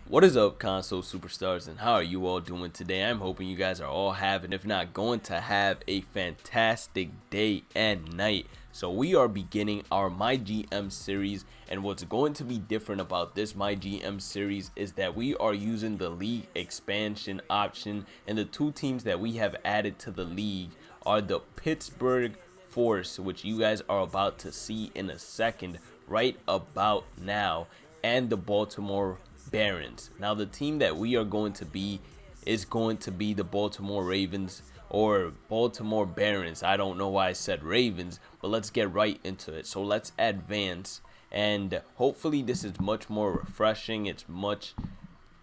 What is up, console superstars, and how are you all doing today? I'm hoping you guys are all having, if not going to have, a fantastic day and night. So we are beginning our MyGM series, and what's going to be different about this MyGM series is that we are using the league expansion option, and the two teams that we have added to the league are the Pittsburgh Force, which you guys are about to see in a second, right about now, and the Baltimore Barons. Now, the team that we are going to be is going to be the Baltimore Ravens or Baltimore Barons. I don't know why I said Ravens, but let's get right into it. So let's advance, and hopefully this is much more refreshing. It's much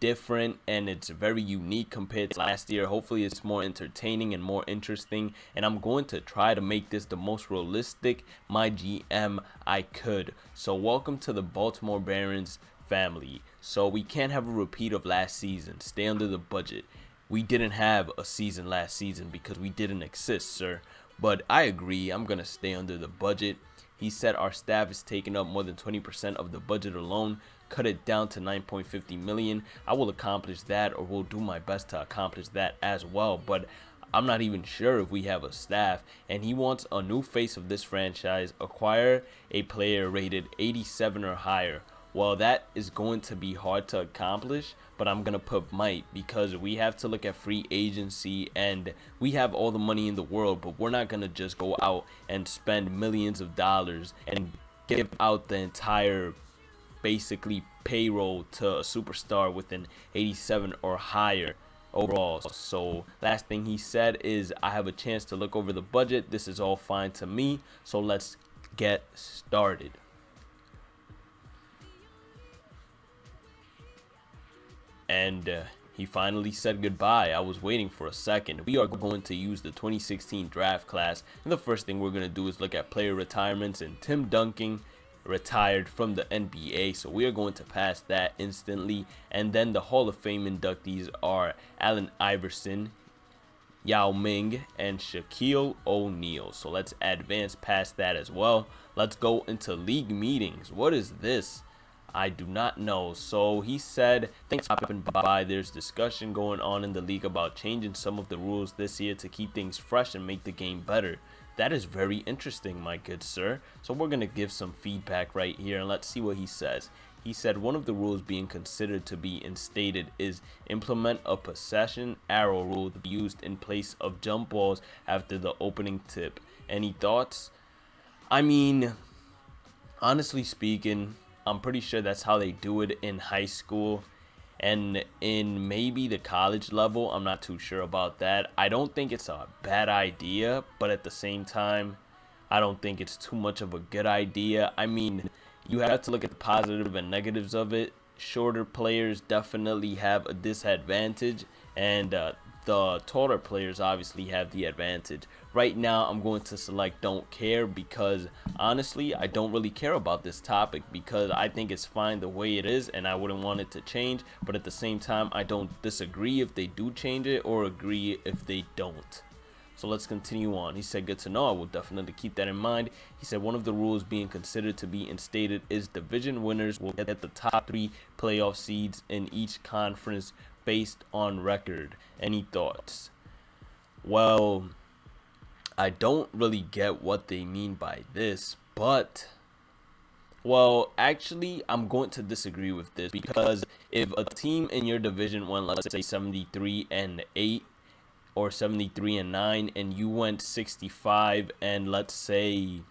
different and it's very unique compared to last year. Hopefully it's more entertaining and more interesting, and I'm going to try to make this the most realistic MyGM I could. So welcome to the Baltimore Barons family. So we can't have a repeat of last season. Stay under the budget. We didn't have a season last season because we didn't exist, sir. But I agree, I'm gonna stay under the budget. He said our staff is taking up more than 20% of the budget alone. Cut it down to 9.50 million. I will accomplish that, or will do my best to accomplish that as well. But I'm not even sure if we have a staff. And he wants a new face of this franchise. Acquire a player rated 87 or higher. Well, that is going to be hard to accomplish, but I'm going to put might, because we have to look at free agency, and we have all the money in the world, but we're not going to just go out and spend millions of dollars and give out the entire basically payroll to a superstar with an 87 or higher overall. So last thing he said is, I have a chance to look over the budget. This is all fine to me, so let's get started. And he finally said goodbye. I was waiting for a second. We are going to use the 2016 draft class, and the first thing we're going to do is look at player retirements, and Tim Duncan retired from the NBA, so we are going to pass that instantly. And then the Hall of Fame inductees are Allen Iverson, Yao Ming, and Shaquille O'Neal. So let's advance past that as well. Let's go into league meetings. What is this? I do not know. So he said, thanks for stopping by. There's discussion going on in the league about changing some of the rules this year to keep things fresh and make the game better. That is very interesting, my good sir. So we're going to give some feedback right here, and let's see what he says. He said one of the rules being considered to be instated is implement a possession arrow rule to be used in place of jump balls after the opening tip. Any thoughts? I mean, honestly speaking, I'm pretty sure that's how they do it in high school and in maybe the college level. I'm not too sure about that. I don't think it's a bad idea, but at the same time, I don't think it's too much of a good idea. I mean, you have to look at the positive and negatives of it. Shorter players definitely have a disadvantage, and the taller players obviously have the advantage. Right now, I'm going to select don't care, because honestly, I don't really care about this topic, because I think it's fine the way it is and I wouldn't want it to change. But at the same time, I don't disagree if they do change it or agree if they don't. So let's continue on. He said, good to know. I will definitely keep that in mind. He said one of the rules being considered to be instated is division winners will get the top 3 playoff seeds in each conference based on record. Any thoughts? Well, I don't really get what they mean by this, but well, actually, I'm going to disagree with this, because if a team in your division went, let's say 73-8 or 73-9, and you went 65 and let's say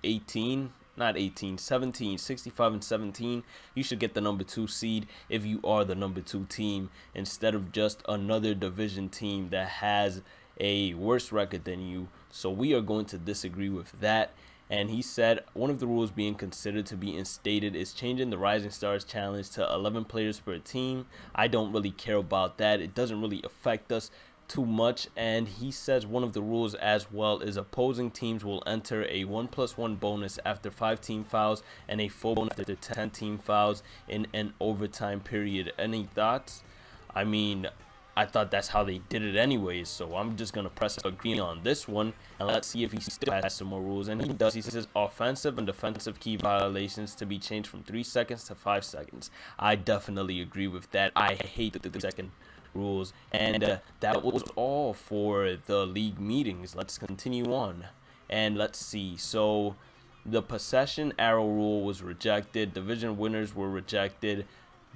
65 and 17, you should get the number 2 seed if you are the number 2 team, instead of just another division team that has a worse record than you. So we are going to disagree with that. And he said one of the rules being considered to be instated is changing the Rising Stars Challenge to 11 players per team. I don't really care about that. It doesn't really affect us too much. And he says one of the rules as well is opposing teams will enter a 1+1 bonus after 5 team fouls and a full bonus after 10 team fouls in an overtime period. Any thoughts? I mean, I thought that's how they did it anyways, so I'm just going to press agree on this one, and let's see if he still has some more rules. And he does. He says offensive and defensive key violations to be changed from 3 seconds to 5 seconds. I definitely agree with that. I hate the 3-second rules. And that was all for the league meetings. Let's continue on, and let's see. So the possession arrow rule was rejected. Division winners were rejected.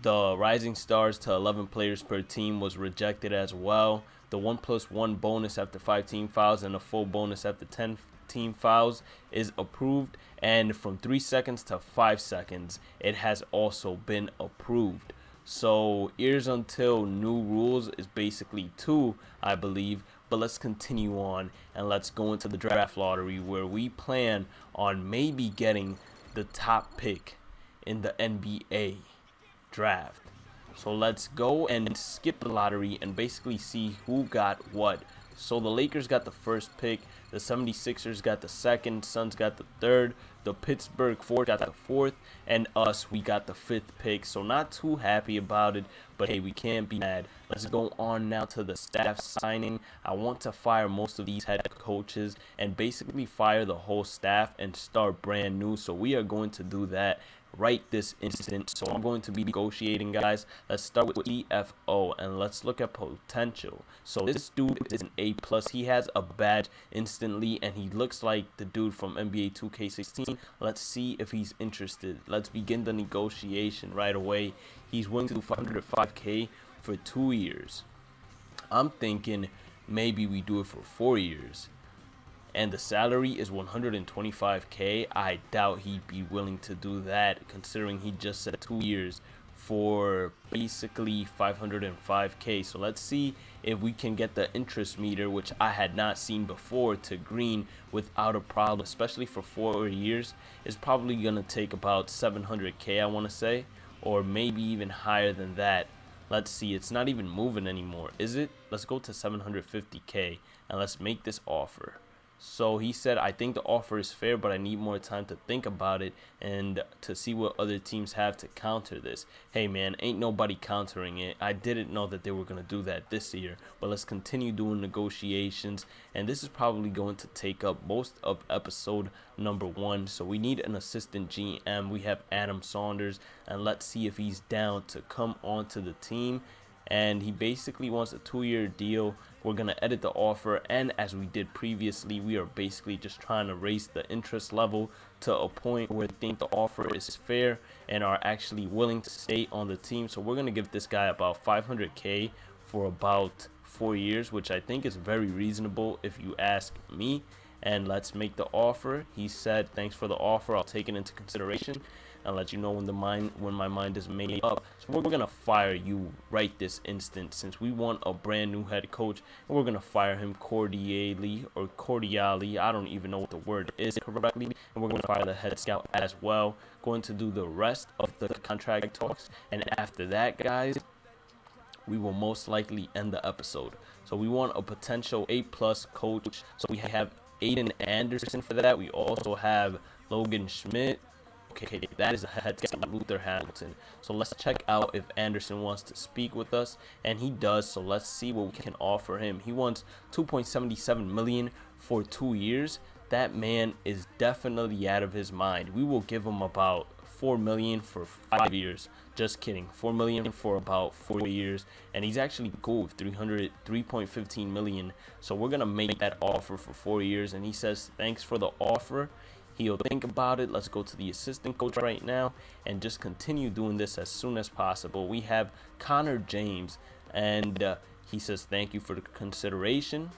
The rising stars to 11 players per team was rejected as well. The 1+1 bonus after 5 team fouls and a full bonus after 10 team fouls is approved. And from 3 seconds to 5 seconds, it has also been approved. So here's until new rules is basically 2, I believe. But let's continue on, and let's go into the draft lottery, where we plan on maybe getting the top pick in the NBA draft. So let's go and skip the lottery and basically see who got what. So the Lakers got the first pick, the 76ers got the second, Suns got the third, the Pittsburgh Ford got the fourth, and us, we got the 5th pick. So not too happy about it, but hey, we can't be mad. Let's go on now to the staff signing. I want to fire most of these head coaches and basically fire the whole staff and start brand new. So we are going to do that right this instant. So I'm going to be negotiating, guys. Let's start with EFO and let's look at potential. So this dude is an A+. He has a badge instantly and he looks like the dude from NBA 2K16. Let's see if he's interested. Let's begin the negotiation right away. He's willing to do 505K for 2 years. I'm thinking maybe we do it for 4 years. And the salary is 125K. I doubt he'd be willing to do that, considering he just said 2 years for basically 505K. So let's see if we can get the interest meter, which I had not seen before, to green without a problem, especially for 4 years. It's probably gonna take about 700K, I want to say, or maybe even higher than that. Let's see, it's not even moving anymore, is it? Let's go to 750K and let's make this offer. So he said, I think the offer is fair, but I need more time to think about it and to see what other teams have to counter this. Hey man, ain't nobody countering it. I didn't know that they were going to do that this year, but let's continue doing negotiations. And this is probably going to take up most of episode number 1. So we need an assistant GM. We have Adam Saunders, and let's see if he's down to come onto the team. And he basically wants a 2-year deal. We're going to edit the offer, and as we did previously, we are basically just trying to raise the interest level to a point where we think the offer is fair and are actually willing to stay on the team. So we're going to give this guy about 500K for about 4 years, which I think is very reasonable if you ask me. And let's make the offer. He said, thanks for the offer, I'll take it into consideration and let you know when my mind is made up. So we're gonna fire you right this instant, since we want a brand new head coach, and we're gonna fire him cordially. I don't even know what the word is correctly. And we're gonna fire the head scout as well. Going to do the rest of the contract talks, and after that, guys, we will most likely end the episode. So we want a potential A+ coach. So we have Aiden Anderson for that. We also have Logan Schmidt. Okay, that is a head scout, Luther Hamilton. So let's check out if Anderson wants to speak with us, and he does. So let's see what we can offer him. He wants 2.77 million for 2 years. That man is definitely out of his mind. We will give him about 4 million for 5 years. Just kidding, 4 million for about 4 years, and he's actually cool with 3.15 million. So we're gonna make that offer for 4 years, and he says thanks for the offer. He'll think about it. Let's go to the assistant coach right now and just continue doing this as soon as possible. We have Connor James, and he says thank you for the consideration.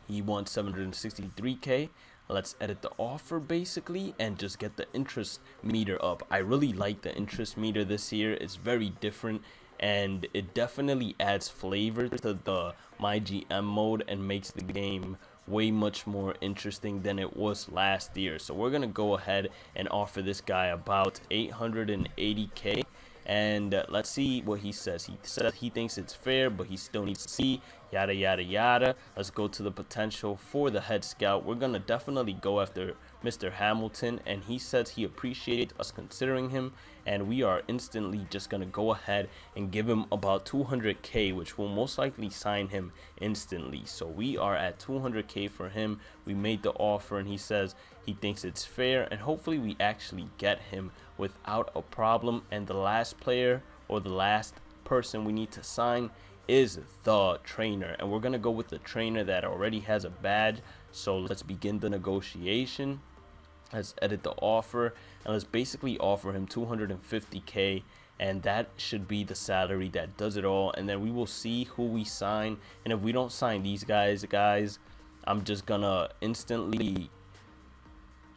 He wants 763K. Let's edit the offer basically and just get the interest meter up. I really like the interest meter this year. It's very different, and it definitely adds flavor to the MyGM mode and makes the game way much more interesting than it was last year. So we're gonna go ahead and offer this guy about 880K. And let's see what he says. He says he thinks it's fair, but he still needs to see, yada yada yada. Let's go to the potential for the head scout. We're gonna definitely go after Mr. Hamilton, and he says he appreciates us considering him, and we are instantly just gonna go ahead and give him about 200k, which will most likely sign him instantly. So we are at 200k for him. We made the offer, and he says he thinks it's fair, and hopefully we actually get him without a problem. And the last player, or the last person we need to sign, is the trainer, and we're gonna go with the trainer that already has a badge. So let's begin the negotiation. Let's edit the offer, and let's basically offer him 250k, and that should be the salary that does it all. And then we will see who we sign, and if we don't sign these guys, I'm just gonna instantly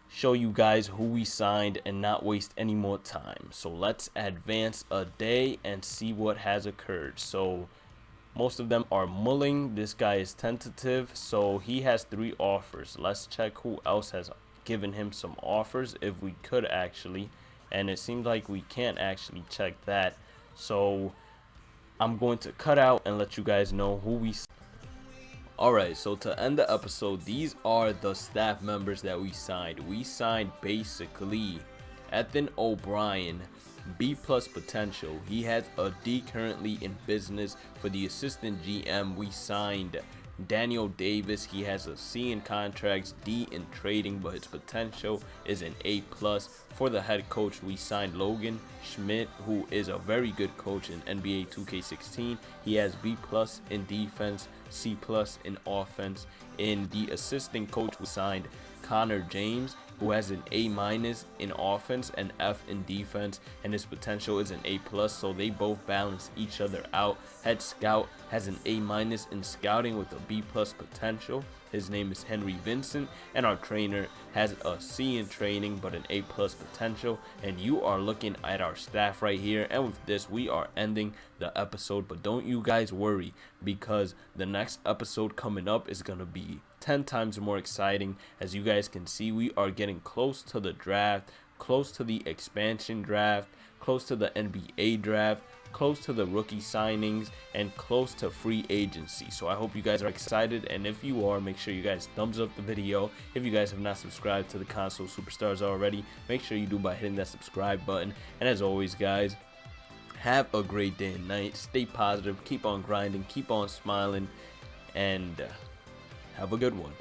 show you guys who we signed and not waste any more time. So let's advance a day and see what has occurred. So most of them are mulling. This guy is tentative, so he has 3 offers. Let's check who else has given him some offers, if we could actually, and it seems like we can't actually check that. So I'm going to cut out and let you guys know who we. Alright, so to end the episode, these are the staff members that we signed. We signed basically Ethan O'Brien, B+ potential. He has a D currently in business. For the assistant GM, we signed Daniel Davis. He has a C in contracts, D in trading, but his potential is an A+. For the head coach, we signed Logan Schmidt, who is a very good coach in NBA 2K16. He has B+ in defense, C+ in offense. In the assistant coach, we signed Connor James, who has an A- in offense and F in defense, and his potential is an A+, so they both balance each other out. Head scout has an A- in scouting with a B+ potential. His name is Henry Vincent, and our trainer has a C in training but an A+ potential. And you are looking at our staff right here, and with this we are ending the episode. But don't you guys worry, because the next episode coming up is gonna be 10 times more exciting. As you guys can see, we are getting close to the draft, close to the expansion draft, close to the NBA draft, close to the rookie signings, and close to free agency. So I hope you guys are excited, and if you are, make sure you guys thumbs up the video. If you guys have not subscribed to the Console Superstars already, make sure you do by hitting that subscribe button. And as always, guys, have a great day and night. Stay positive, keep on grinding, keep on smiling, and have a good one.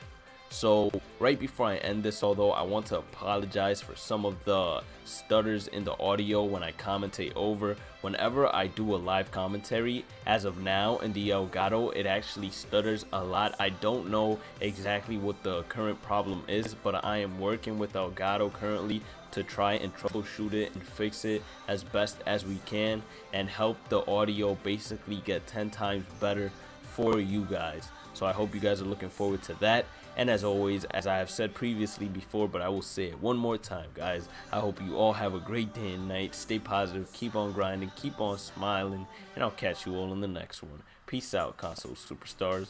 So right before I end this, although, I want to apologize for some of the stutters in the audio when I commentate over. Whenever I do a live commentary, as of now in the Elgato, it actually stutters a lot. I don't know exactly what the current problem is, but I am working with Elgato currently to try and troubleshoot it and fix it as best as we can, and help the audio basically get 10 times better for you guys. So I hope you guys are looking forward to that. And as always, as I have said previously before, but I will say it one more time, guys, I hope you all have a great day and night. Stay positive, keep on grinding, keep on smiling, and I'll catch you all in the next one. Peace out, Console Superstars.